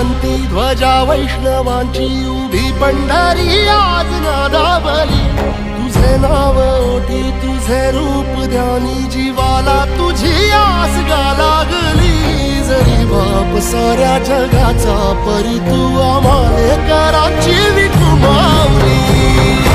क्रांती ध्वजा वैष्णवांची उभी पंढरी आज नादावली। तुझे नाव ओटी तुझे रूप ध्यानी जीवाला तुझी आस गा लागली। जरी बाप साऱ्या जगाचा परी तू आम्हाले कराची विठू माऊली।